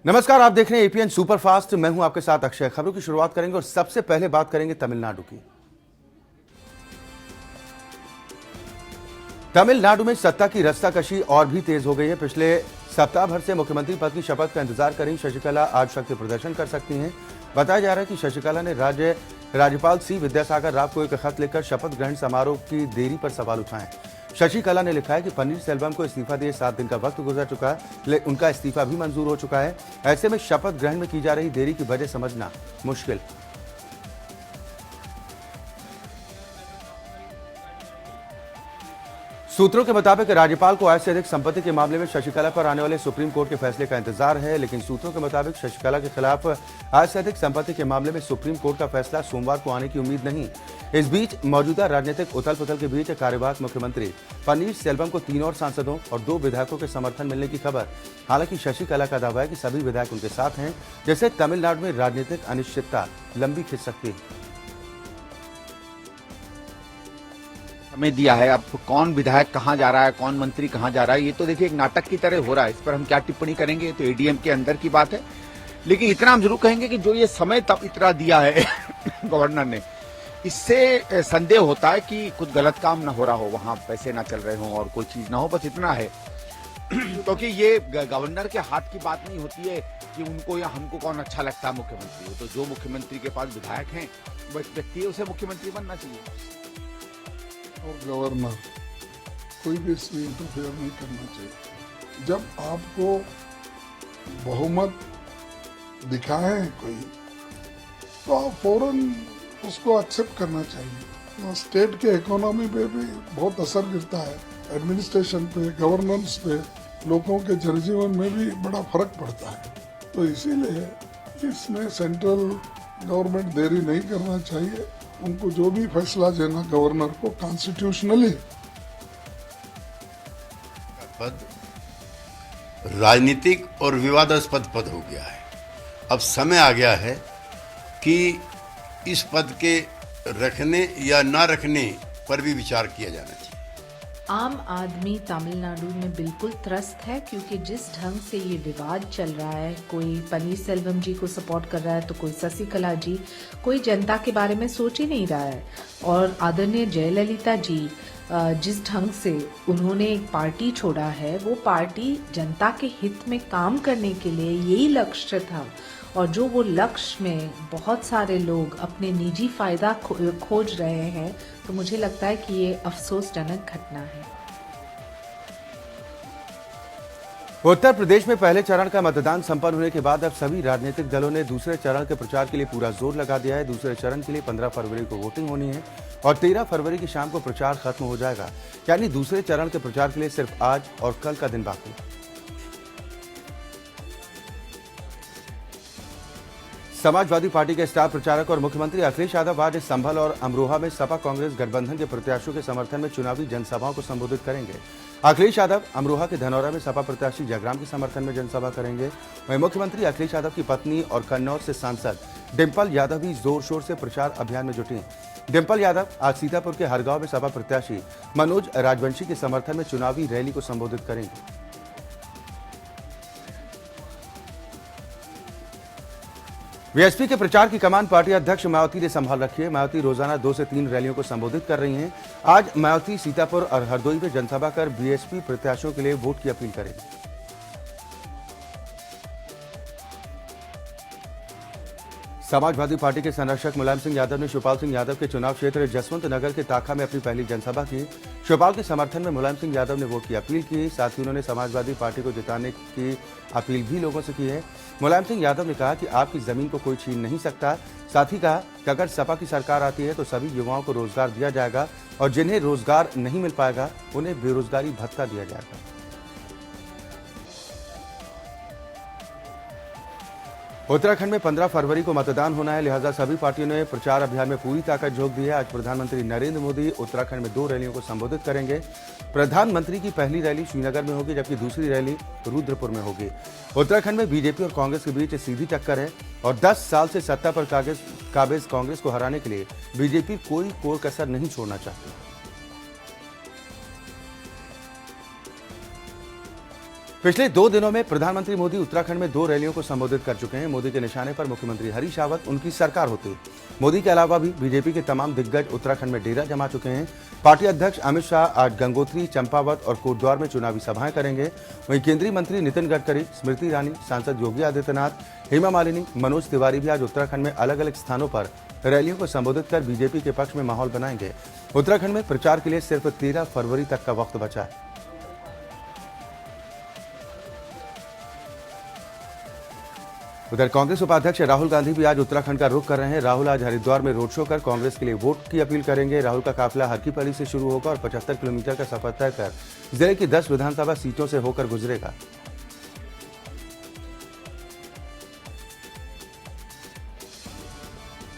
नमस्कार, आप देख रहे हैं एपीएन सुपरफास्ट। मैं हूं आपके साथ अक्षय। खबरों की शुरुआत करेंगे और सबसे पहले बात करेंगे तमिलनाडु की। तमिलनाडु में सत्ता की रस्साकशी और भी तेज हो गई है। पिछले सप्ताह भर से मुख्यमंत्री पद की शपथ का इंतजार कर रही शशिकला आज शक्ति प्रदर्शन कर सकती हैं। बताया जा रहा है कि शशिकला ने राज्यपाल सी विद्यासागर राव को एक खत लिखकर शपथ ग्रहण समारोह की देरी पर सवाल उठाए। शशिकला ने लिखा है कि पन्नीरसेल्वम को इस्तीफा दिए 7 दिन का वक्त गुजर चुका है, उनका इस्तीफा भी मंजूर हो चुका है। ऐसे में शपथ ग्रहण में की जा रही देरी की वजह समझना मुश्किल। सूत्रों के मुताबिक राज्यपाल को आय से अधिक संपत्ति के मामले में शशिकला पर आने वाले सुप्रीम कोर्ट के फैसले का इंतजार है, लेकिन सूत्रों के मुताबिक शशिकला के खिलाफ आय से अधिक संपत्ति के मामले में सुप्रीम कोर्ट का फैसला सोमवार को आने की उम्मीद नहीं। इस बीच मौजूदा राजनीतिक उथल पुथल के बीच कार्यवाहक मुख्यमंत्री पन्नीरसेल्वम को 3 और सांसदों और 2 विधायकों के समर्थन मिलने की खबर। हालांकि शशिकला का दावा है कि सभी विधायक उनके साथ हैं, जिससे तमिलनाडु में राजनीतिक अनिश्चितता लंबी खिंच सकती है। हमें दिया है, अब कौन विधायक कहां जा रहा है, कौन मंत्री कहां जा रहा है, ये तो देखिए एक नाटक की तरह हो रहा है। इस पर हम क्या टिप्पणी करेंगे, तो एडीएम के अंदर की बात है। लेकिन इतना हम जरूर कहेंगे कि जो ये समय तब इतना दिया है गवर्नर ने, इससे संदेह होता है कि कुछ गलत काम ना हो रहा हो, वहां पैसे ना चल रहे हो और कोई चीज ना हो, बस इतना है। क्योंकि ये गवर्नर के हाथ की बात नहीं होती है कि उनको या हमको कौन अच्छा लगता है मुख्यमंत्री। तो जो मुख्यमंत्री के पास विधायक हैं वो एक व्यक्ति है, उसे मुख्यमंत्री बनना चाहिए। और गवर्नर कोई भी इसमें इंटरफेयर नहीं करना चाहिए। जब आपको बहुमत दिखाए कोई, तो आप फौरन उसको एक्सेप्ट करना चाहिए। स्टेट के इकोनॉमी पे भी बहुत असर गिरता है, एडमिनिस्ट्रेशन पे, गवर्नेंस पे, लोगों के जनजीवन में भी बड़ा फर्क पड़ता है। तो इसीलिए इसमें सेंट्रल गवर्नमेंट देरी नहीं करना चाहिए। उनको जो भी फैसला देना गवर्नर को कॉन्स्टिट्यूशनली। पद राजनीतिक और विवादास्पद पद हो गया है। अब समय आ गया है कि इस पद के रखने या ना रखने पर भी विचार किया जाना चाहिए। आम आदमी तमिलनाडु में बिल्कुल त्रस्त है, क्योंकि जिस ढंग से ये विवाद चल रहा है, कोई पन्नीरसेल्वम जी को सपोर्ट कर रहा है तो कोई शशिकला जी, कोई जनता के बारे में सोच ही नहीं रहा है। और आदरणीय जयललिता जी जिस ढंग से उन्होंने एक पार्टी छोड़ा है, वो पार्टी जनता के हित में काम करने के लिए यही लक्ष्य था, और जो वो लक्ष्य में बहुत सारे लोग अपने निजी फायदा खोज रहे हैं, तो मुझे लगता है कि ये अफसोसजनक घटना है। उत्तर प्रदेश में पहले चरण का मतदान संपन्न होने के बाद अब सभी राजनीतिक दलों ने दूसरे चरण के प्रचार के लिए पूरा जोर लगा दिया है। दूसरे चरण के लिए 15 फरवरी को वोटिंग होनी है और 13 फरवरी की शाम को प्रचार खत्म हो जाएगा। यानी दूसरे चरण के प्रचार के लिए सिर्फ आज और कल का दिन बाकी है। समाजवादी पार्टी के स्टार प्रचारक और मुख्यमंत्री अखिलेश यादव आज संभल और अमरोहा में सपा कांग्रेस गठबंधन के प्रत्याशियों के समर्थन में चुनावी जनसभाओं को संबोधित करेंगे। अखिलेश यादव अमरोहा के धनौरा में सपा प्रत्याशी जयग्राम के समर्थन में जनसभा करेंगे। वहीं मुख्यमंत्री अखिलेश यादव की पत्नी और कन्नौज से सांसद डिंपल यादव भी जोर शोर से प्रचार अभियान में जुटी। डिंपल यादव आज सीतापुर के हरगांव में सपा प्रत्याशी मनोज राजवंशी के समर्थन में चुनावी रैली को संबोधित करेंगे। बीएसपी के प्रचार की कमान पार्टी अध्यक्ष मायावती ने संभाल रखी है। मायावती रोजाना 2 से 3 रैलियों को संबोधित कर रही हैं। आज मायावती सीतापुर और हरदोई में जनसभा कर बीएसपी प्रत्याशियों के लिए वोट की अपील करेंगे। समाजवादी पार्टी के संरक्षक मुलायम सिंह यादव ने शिवपाल सिंह यादव के चुनाव क्षेत्र जसवंत नगर के ताखा में अपनी पहली जनसभा की। शिवपाल के समर्थन में मुलायम सिंह यादव ने वोट की अपील की। साथ ही उन्होंने समाजवादी पार्टी को जिताने की अपील भी लोगों से की है। मुलायम सिंह यादव ने कहा कि आपकी जमीन को कोई छीन नहीं सकता। साथ ही कहा कि अगर सपा की सरकार आती है तो सभी युवाओं को रोजगार दिया जाएगा और जिन्हें रोजगार नहीं मिल पाएगा उन्हें बेरोजगारी भत्ता दिया जाएगा। उत्तराखंड में 15 फरवरी को मतदान होना है, लिहाजा सभी पार्टियों ने प्रचार अभियान में पूरी ताकत झोंक दी है। आज प्रधानमंत्री नरेंद्र मोदी उत्तराखंड में 2 रैलियों को संबोधित करेंगे। प्रधानमंत्री की पहली रैली श्रीनगर में होगी, जबकि दूसरी रैली रुद्रपुर में होगी। उत्तराखंड में बीजेपी और कांग्रेस के बीच सीधी टक्कर है और 10 साल से सत्ता पर काबिज कांग्रेस को हराने के लिए बीजेपी कोई कसर नहीं छोड़ना चाहती। पिछले 2 दिनों में प्रधानमंत्री मोदी उत्तराखंड में 2 रैलियों को संबोधित कर चुके हैं। मोदी के निशाने पर मुख्यमंत्री हरीश रावत उनकी सरकार होती। मोदी के अलावा भी बीजेपी के तमाम दिग्गज उत्तराखंड में डेरा जमा चुके हैं। पार्टी अध्यक्ष अमित शाह आज गंगोत्री, चंपावत और कोटद्वार में चुनावी सभाएं करेंगे। वहीं केंद्रीय मंत्री नितिन गडकरी, स्मृति ईरानी, सांसद योगी आदित्यनाथ, हेमा मालिनी, मनोज तिवारी भी आज उत्तराखंड में अलग अलग स्थानों पर रैलियों को संबोधित कर बीजेपी के पक्ष में माहौल बनाएंगे। उत्तराखंड में प्रचार के लिए सिर्फ 13 फरवरी तक का वक्त बचा है। उधर कांग्रेस उपाध्यक्ष राहुल गांधी भी आज उत्तराखंड का रुख कर रहे हैं। राहुल आज हरिद्वार में रोड शो कर कांग्रेस के लिए वोट की अपील करेंगे। राहुल का काफिला हर की पैड़ी से शुरू होगा और 75 किलोमीटर का सफर तय कर जिले की 10 विधानसभा सीटों से होकर गुजरेगा।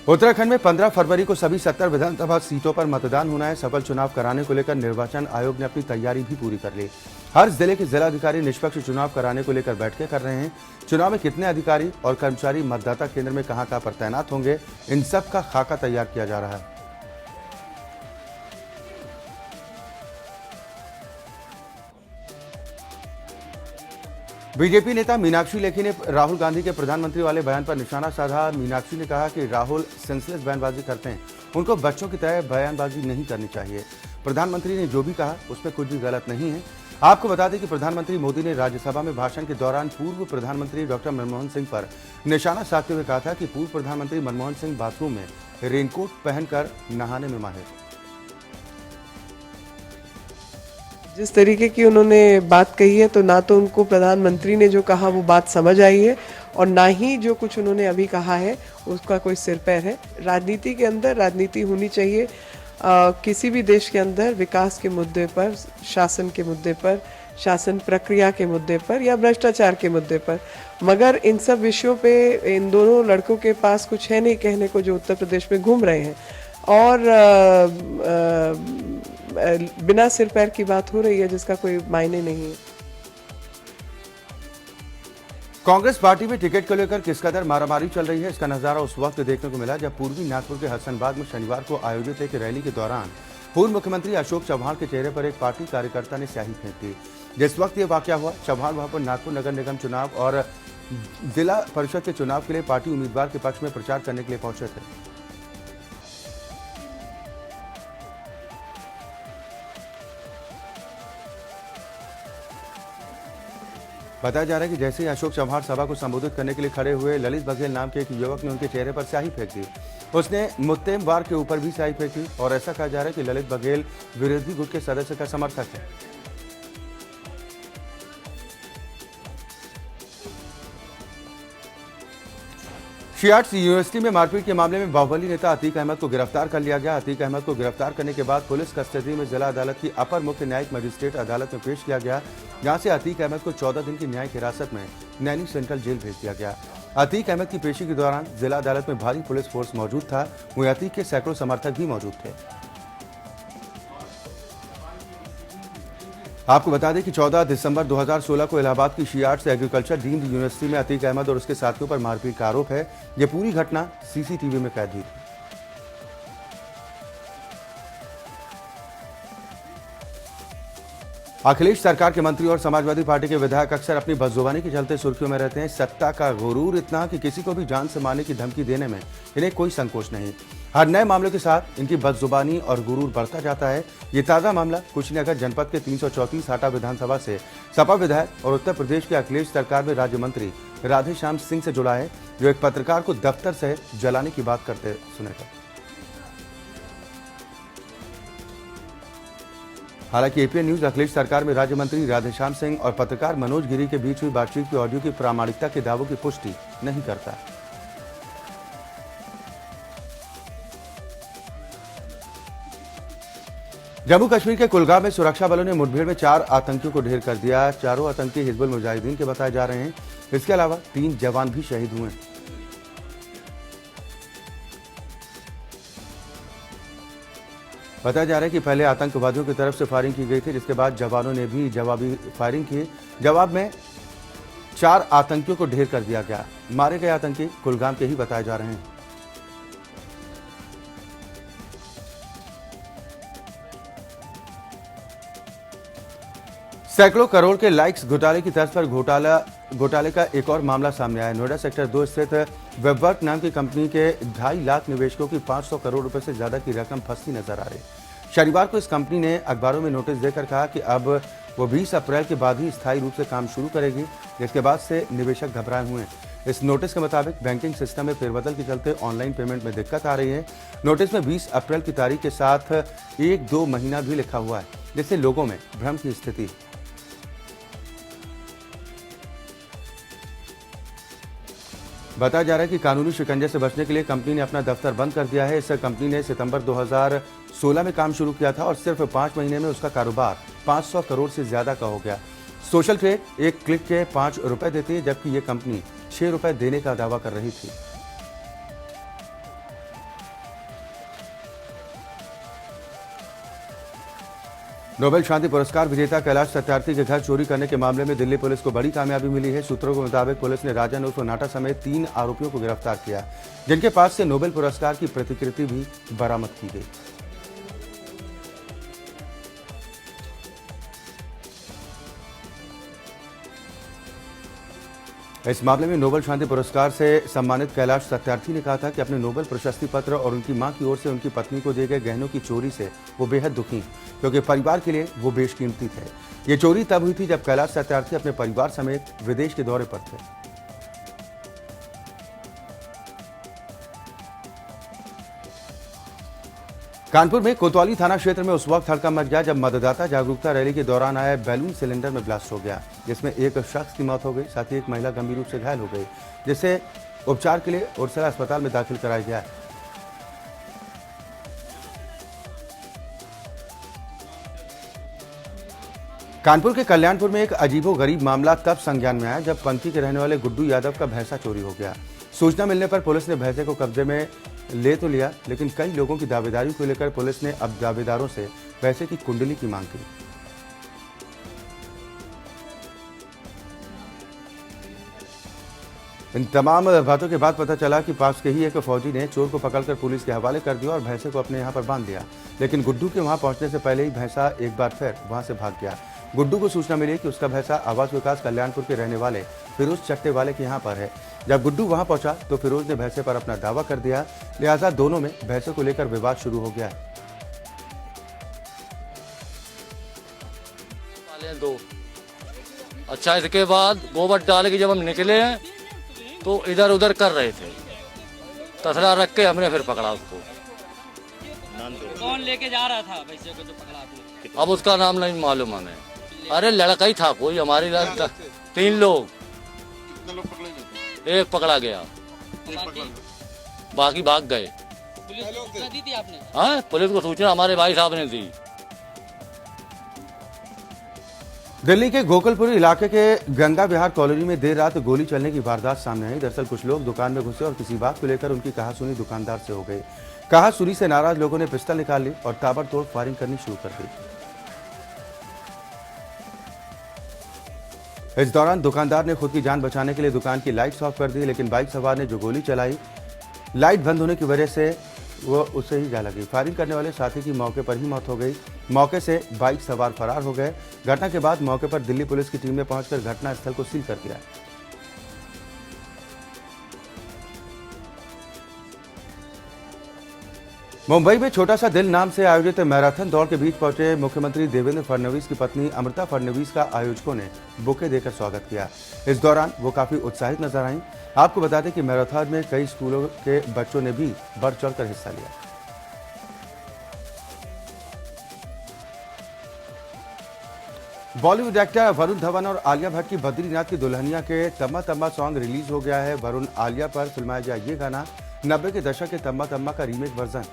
उत्तराखंड में 15 फरवरी को सभी 70 विधानसभा सीटों पर मतदान होना है। सफल चुनाव कराने को लेकर निर्वाचन आयोग ने अपनी तैयारी भी पूरी कर ली। हर जिले के जिलाधिकारी निष्पक्ष चुनाव कराने को लेकर बैठकें कर रहे हैं। चुनाव में कितने अधिकारी और कर्मचारी मतदाता केंद्र में कहां पर तैनात होंगे, इन सब का खाका तैयार किया जा रहा है। बीजेपी नेता मीनाक्षी लेखी ने राहुल गांधी के प्रधानमंत्री वाले बयान पर निशाना साधा। मीनाक्षी ने कहा कि राहुल सेंसलेस बयानबाजी करते हैं, उनको बच्चों की तरह बयानबाजी नहीं करनी चाहिए। प्रधानमंत्री ने जो भी कहा उसमें कुछ भी गलत नहीं है। आपको बता दें कि प्रधानमंत्री मोदी ने राज्यसभा में भाषण के दौरान पूर्व प्रधानमंत्री डॉक्टर मनमोहन सिंह पर निशाना साधते हुए कहा था कि पूर्व प्रधानमंत्री मनमोहन सिंह बाथरूम में रेनकोट पहनकर नहाने में माहिर। जिस तरीके की उन्होंने बात कही है, तो ना तो उनको प्रधानमंत्री ने जो कहा वो बात समझ आई है और ना ही जो कुछ उन्होंने अभी कहा है उसका कोई सिर पैर है। राजनीति के अंदर राजनीति होनी चाहिए। किसी भी देश के अंदर विकास के मुद्दे पर, शासन के मुद्दे पर, शासन प्रक्रिया के मुद्दे पर या भ्रष्टाचार के मुद्दे पर, मगर इन सब विषयों पे इन दोनों लड़कों के पास कुछ है नहीं कहने को, जो उत्तर प्रदेश में घूम रहे हैं और बिना सिर पैर की बात हो रही है जिसका कोई मायने नहीं है। कांग्रेस पार्टी में टिकट को लेकर किस कदर मारामारी चल रही है, इसका नजारा उस वक्त देखने को मिला जब पूर्वी नागपुर के हसनबाग में शनिवार को आयोजित एक रैली के दौरान पूर्व मुख्यमंत्री अशोक चव्हाण के चेहरे पर एक पार्टी कार्यकर्ता ने स्याही फेंक दी। जिस वक्त ये वाकया हुआ, चव्हाण वहां पर नागपुर नगर निगम चुनाव और जिला परिषद के चुनाव के लिए पार्टी उम्मीदवार के पक्ष में प्रचार करने के लिए पहुंचे थे। बताया जा रहा है कि जैसे ही अशोक चव्हाण सभा को संबोधित करने के लिए खड़े हुए, ललित बघेल नाम के एक युवक ने उनके चेहरे पर स्याही फेंक दी। उसने मुत्तेमवार के ऊपर भी स्याही फेंकी और ऐसा कहा जा रहा है कि ललित बघेल विरोधी गुट के सदस्य का समर्थक है। शियाट्स यूनिवर्सिटी में मारपीट के मामले में बाहुबली नेता अतीक अहमद को गिरफ्तार कर लिया गया। अतीक अहमद को गिरफ्तार करने के बाद पुलिस कस्टडी में जिला अदालत की अपर मुख्य न्यायिक मजिस्ट्रेट अदालत में पेश किया गया, जहां से अतीक अहमद को 14 दिन की न्यायिक हिरासत में नैनी सेंट्रल जेल भेज दिया गया। अतीक अहमद की पेशी के दौरान जिला अदालत में भारी पुलिस फोर्स मौजूद था। वहीं अतीक के सैकड़ों समर्थक भी मौजूद थे। आपको बता दें कि 14 दिसंबर 2016 को इलाहाबाद की शियाट्स एग्रीकल्चर डीम्ड यूनिवर्सिटी में अतीक अहमद और उसके साथियों पर मारपीट का आरोप है। यह पूरी घटना सीसीटीवी में कैद हुई थी। अखिलेश सरकार के मंत्री और समाजवादी पार्टी के विधायक अक्सर अपनी बदजुबानी के चलते सुर्खियों में रहते हैं। सत्ता का गुरूर इतना कि किसी को भी जान से मारने की धमकी देने में इन्हें कोई संकोच नहीं। हर नए मामलों के साथ इनकी बदजुबानी और गुरूर बढ़ता जाता है। ये ताजा मामला कुशीनगर जनपद के 334 हाटा विधानसभा से सपा विधायक और उत्तर प्रदेश के अखिलेश सरकार में राज्य मंत्री राधेश्याम सिंह से जुड़ा है, जो एक पत्रकार को दफ्तर से जलाने की बात करते सुनेगा। हालांकि एपीएन न्यूज अखिलेश सरकार में राज्य मंत्री राधेश्याम सिंह और पत्रकार मनोज गिरी के बीच हुई बातचीत की ऑडियो की प्रामाणिकता के दावों की पुष्टि नहीं करता। जम्मू कश्मीर के कुलगाम में सुरक्षा बलों ने मुठभेड़ में 4 आतंकियों को ढेर कर दिया। चारों आतंकी हिजबुल मुजाहिदीन के बताए जा रहे हैं। इसके अलावा 3 जवान भी शहीद हुए। बताया जा रहा है कि पहले आतंकवादियों की तरफ से फायरिंग की गई थी, जिसके बाद जवानों ने भी जवाबी फायरिंग की। जवाब में 4 आतंकियों को ढेर कर दिया गया। मारे गए आतंकी कुलगाम के ही बताए जा रहे हैं। सैकड़ों करोड़ के लाइक्स घोटाले की तर्ज पर घोटाले का एक और मामला सामने आया। नोएडा सेक्टर 2 स्थित वेबवर्क नाम की कंपनी के 2.5 लाख निवेशकों की 500 करोड़ रुपए से ज्यादा की रकम फंसती नजर आ रही। शनिवार को इस कंपनी ने अखबारों में नोटिस देकर कहा कि अब वो 20 अप्रैल के बाद ही स्थायी रूप से काम शुरू करेगी, जिसके बाद से निवेशक घबराए हुए हैं। इस नोटिस के मुताबिक बैंकिंग सिस्टम में फेरबदल के चलते ऑनलाइन पेमेंट में दिक्कत आ रही है। नोटिस में 20 अप्रैल की तारीख के साथ 1-2 महीना भी लिखा हुआ है, जिससे लोगों में भ्रम की स्थिति। बताया जा रहा है कि कानूनी शिकंजे से बचने के लिए कंपनी ने अपना दफ्तर बंद कर दिया है। इस कंपनी ने सितंबर 2016 में काम शुरू किया था और सिर्फ 5 महीने में उसका कारोबार 500 करोड़ से ज्यादा का हो गया। सोशल ट्रेड एक क्लिक के 5 रुपए देती है, जबकि ये कंपनी 6 रुपए देने का दावा कर रही थी। नोबेल शांति पुरस्कार विजेता कैलाश सत्यार्थी के घर चोरी करने के मामले में दिल्ली पुलिस को बड़ी कामयाबी मिली है। सूत्रों के मुताबिक पुलिस ने राजन उर्फ नाटा समेत 3 आरोपियों को गिरफ्तार किया, जिनके पास से नोबेल पुरस्कार की प्रतिकृति भी बरामद की गई। इस मामले में नोबेल शांति पुरस्कार से सम्मानित कैलाश सत्यार्थी ने कहा था कि अपने नोबेल प्रशस्ति पत्र और उनकी मां की ओर से उनकी पत्नी को दिए गए गहनों की चोरी से वो बेहद दुखी, क्योंकि परिवार के लिए वो बेशकीमती थे। ये चोरी तब हुई थी जब कैलाश सत्यार्थी अपने परिवार समेत विदेश के दौरे पर थे। कानपुर में कोतवाली थाना क्षेत्र में उस वक्त हड़कंप मच गया जब मतदाता जागरूकता रैली के दौरान आए बैलून सिलेंडर में ब्लास्ट हो गया, जिसमें एक शख्स की मौत हो गई, साथ ही एक महिला गंभीर रूप से घायल हो गई, जिसे उपचार के लिए उर्सला अस्पताल में दाखिल कराया गया है। कानपुर के कल्याणपुर में एक अजीबोगरीब मामला तब संज्ञान में आया जब पंथी के रहने वाले गुड्डू यादव का भैंसा चोरी हो गया। सूचना मिलने पर पुलिस ने भैंसे को कब्जे में ले तो लिया, लेकिन कई लोगों की दावेदारी को लेकर पुलिस ने अब दावेदारों से पैसे की कुंडली की मांग की। इन तमाम बातों के बाद पता चला कि पास के ही एक फौजी ने चोर को पकड़कर पुलिस के हवाले कर दिया और भैंसे को अपने यहां पर बांध दिया, लेकिन गुड्डू के वहां पहुंचने से पहले ही भैंसा एक बार फिर वहां से भाग गया। गुड्डू को सूचना मिली कि उसका भैंसा आवास विकास कल्याणपुर के रहने वाले फिरोज चट्टे वाले के यहाँ पर है। जब गुड्डू वहां पहुंचा तो फिरोज ने भैंसे पर अपना दावा कर दिया, लिहाजा दोनों में भैंसे को लेकर विवाद शुरू हो गया। दो अच्छा, इसके बाद गोबर डाल के जब हम निकले हैं तो इधर उधर कर रहे थे, तसला रख के हमने फिर पकड़ा उसको। कौन लेके जा रहा था भैंसे को जो पकड़ा आपने? अब उसका नाम नहीं मालूम हमें। अरे लड़का ही था कोई, हमारी 3 लोग, एक पकड़ा गया, बाकी भाग गए। पुलिस को सूचना दी थी आपने? हाँ, पुलिस को सूचना हमारे भाई साहब ने दी। दिल्ली के गोकुलपुरी इलाके के गंगा विहार कॉलोनी में देर रात गोली चलने की वारदात सामने आई। दरअसल कुछ लोग दुकान में घुसे और किसी बात को लेकर उनकी कहासुनी दुकानदार से हो गई। कहासुनी से नाराज लोगों ने पिस्टल निकाल ली और ताबड़तोड़ फायरिंग करनी शुरू कर दी। इस दौरान दुकानदार ने खुद की जान बचाने के लिए दुकान की लाइट्स ऑफ कर दी, लेकिन बाइक सवार ने जो गोली चलाई, लाइट बंद होने की वजह से वो उससे ही जा लगी। फायरिंग करने वाले साथी की मौके पर ही मौत हो गई। मौके से बाइक सवार फरार हो गए। घटना के बाद मौके पर दिल्ली पुलिस की टीम ने पहुंचकर घटनास्थल को सील कर दिया। मुंबई में छोटा सा दिल नाम से आयोजित मैराथन दौड़ के बीच पहुंचे मुख्यमंत्री देवेंद्र फडणवीस की पत्नी अमृता फडणवीस का आयोजकों ने बुके देकर स्वागत किया। इस दौरान वो काफी उत्साहित नजर आईं। आपको बता दें कि मैराथन में कई स्कूलों के बच्चों ने भी बढ़ चढ़कर हिस्सा लिया। बॉलीवुड एक्टर वरुण धवन और आलिया भट्ट की बद्रीनाथ की दुल्हनिया के तम्मा तम्मा सॉन्ग रिलीज हो गया है। वरुण आलिया पर फिल्माया गया ये गाना 90 के दशक के तम्मा तम्मा का remake version.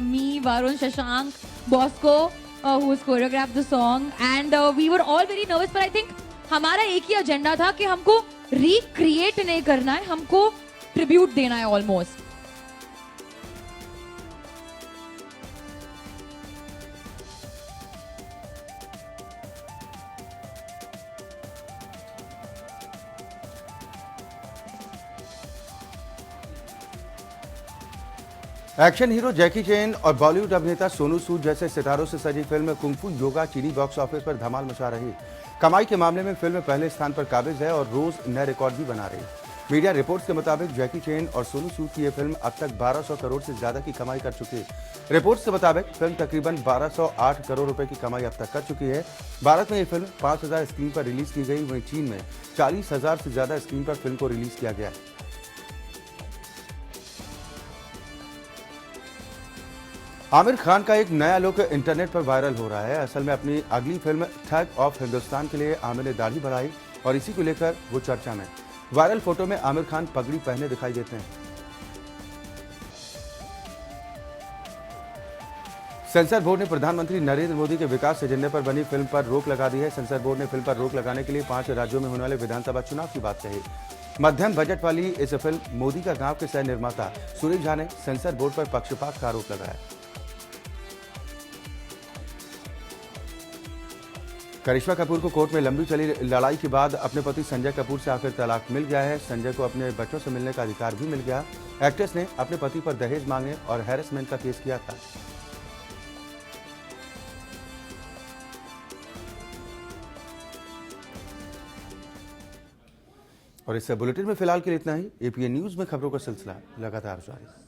Me, Varun, Shashank, Bosco, who's choreographed the song, and we were all very nervous. But I think हमारा एक ही एजेंडा था कि हमको रिक्रिएट नहीं करना है, हमको ट्रिब्यूट देना है ऑलमोस्ट। एक्शन हीरो जैकी चैन और बॉलीवुड अभिनेता सोनू सूद जैसे सितारों से सजी फिल्म कुंफू योगा चीनी बॉक्स ऑफिस पर धमाल मचा रही। कमाई के मामले में फिल्म पहले स्थान पर काबिज है और रोज नए रिकॉर्ड भी बना रही। मीडिया रिपोर्ट्स के मुताबिक जैकी चैन और सोनू सूद की यह फिल्म अब तक 1200 करोड़ से ज्यादा की कमाई कर चुकी है। रिपोर्ट्स के मुताबिक फिल्म तकरीबन 1208 करोड़ रुपए की कमाई अब तक कर चुकी है। भारत में यह फिल्म 5000 स्क्रीन पर रिलीज की गई, वहीं चीन में 40,000 से ज्यादा स्क्रीन पर फिल्म को रिलीज किया गया है। आमिर खान का एक नया लुक इंटरनेट पर वायरल हो रहा है। असल में अपनी अगली फिल्म ठग ऑफ हिंदुस्तान के लिए आमिर ने दाढ़ी बढ़ाई और इसी को लेकर वो चर्चा में। वायरल फोटो में आमिर खान पगड़ी पहने दिखाई देते हैं। सेंसर बोर्ड ने प्रधानमंत्री नरेंद्र मोदी के विकास एजेंडे पर बनी फिल्म पर रोक लगा दी है। सेंसर बोर्ड ने फिल्म पर रोक लगाने के लिए 5 राज्यों में होने वाले विधानसभा चुनाव की बात कही। मध्यम बजट वाली इस फिल्म मोदी का गांव के सह निर्माता सुरेश झा ने सेंसर बोर्ड पर पक्षपात का आरोप लगाया। करिश्मा कपूर को कोर्ट में लंबी चली लड़ाई के बाद अपने पति संजय कपूर से आखिर तलाक मिल गया है। संजय को अपने बच्चों से मिलने का अधिकार भी मिल गया। एक्ट्रेस ने अपने पति पर दहेज मांगने और हैरेसमेंट का केस किया था। और इस बुलेटिन में फिलहाल के लिए इतना ही। एपीएन न्यूज में खबरों का सिलसिला लगातार जारी।